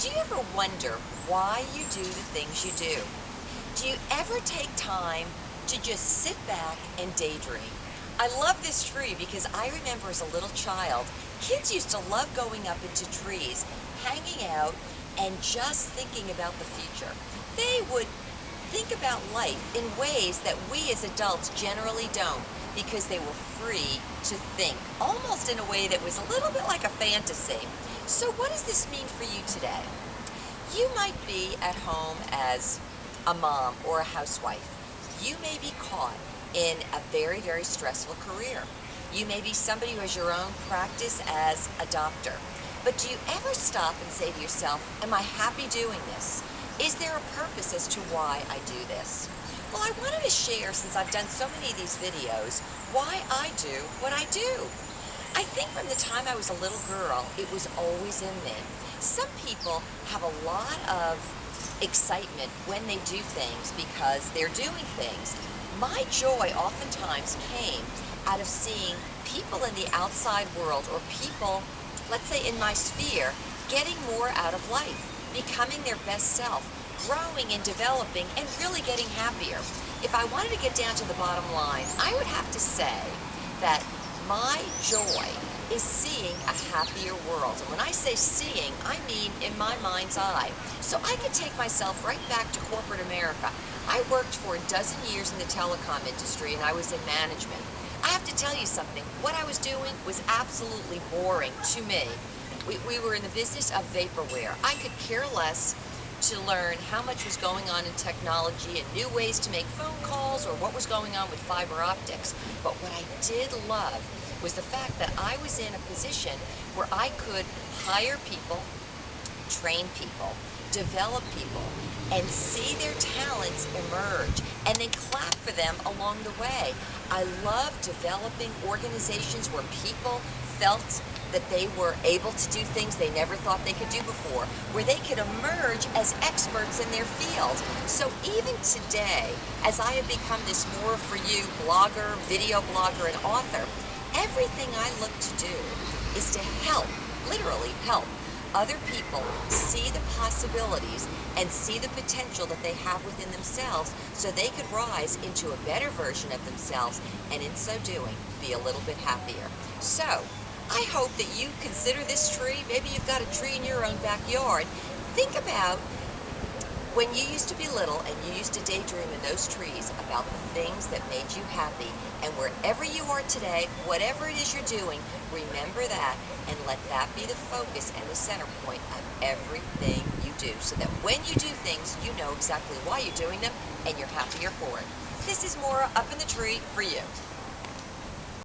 Do you ever wonder why you do the things you do? Do you ever take time to just sit back and daydream? I love this tree because I remember as a little child, kids used to love going up into trees, hanging out, and just thinking about the future. They would think about life in ways that we as adults generally don't because they were free to think, almost in a way that was a little bit like a fantasy. So what does this mean for you today? You might be at home as a mom or a housewife. You may be caught in a very, very stressful career. You may be somebody who has your own practice as a doctor. But do you ever stop and say to yourself, am I happy doing this? Is there a purpose as to why I do this? Well, I wanted to share, since I've done so many of these videos, why I do what I do. I think from the time I was a little girl, it was always in me. Some people have a lot of excitement when they do things because they're doing things. My joy oftentimes came out of seeing people in the outside world, or people, let's say in my sphere, getting more out of life, becoming their best self, growing and developing, and really getting happier. If I wanted to get down to the bottom line, I would have to say that my joy is seeing a happier world. And when I say seeing, I mean in my mind's eye. So I could take myself right back to corporate America. I worked for a dozen years in the telecom industry, and I was in management. I have to tell you something. What I was doing was absolutely boring to me. We were in the business of vaporware. I could care less to learn how much was going on in technology and new ways to make phone calls or what was going on with fiber optics. But what I did love was the fact that I was in a position where I could hire people, train people, develop people, and see their talents emerge, and then clap for them along the way. I love developing organizations where people felt that they were able to do things they never thought they could do before, where they could emerge as experts in their field. So even today, as I have become this Maura4u blogger, video blogger, and author, everything I look to do is to help, literally help, other people see the possibilities and see the potential that they have within themselves so they could rise into a better version of themselves, and in so doing, be a little bit happier. So, I hope that you consider this tree. Maybe you've got a tree in your own backyard. Think about when you used to be little and you used to daydream in those trees about the things that made you happy. And wherever you are today, whatever it is you're doing, remember that and let that be the focus and the center point of everything you do, so that when you do things, you know exactly why you're doing them and you're happier for it. This is Maura up in the tree for you.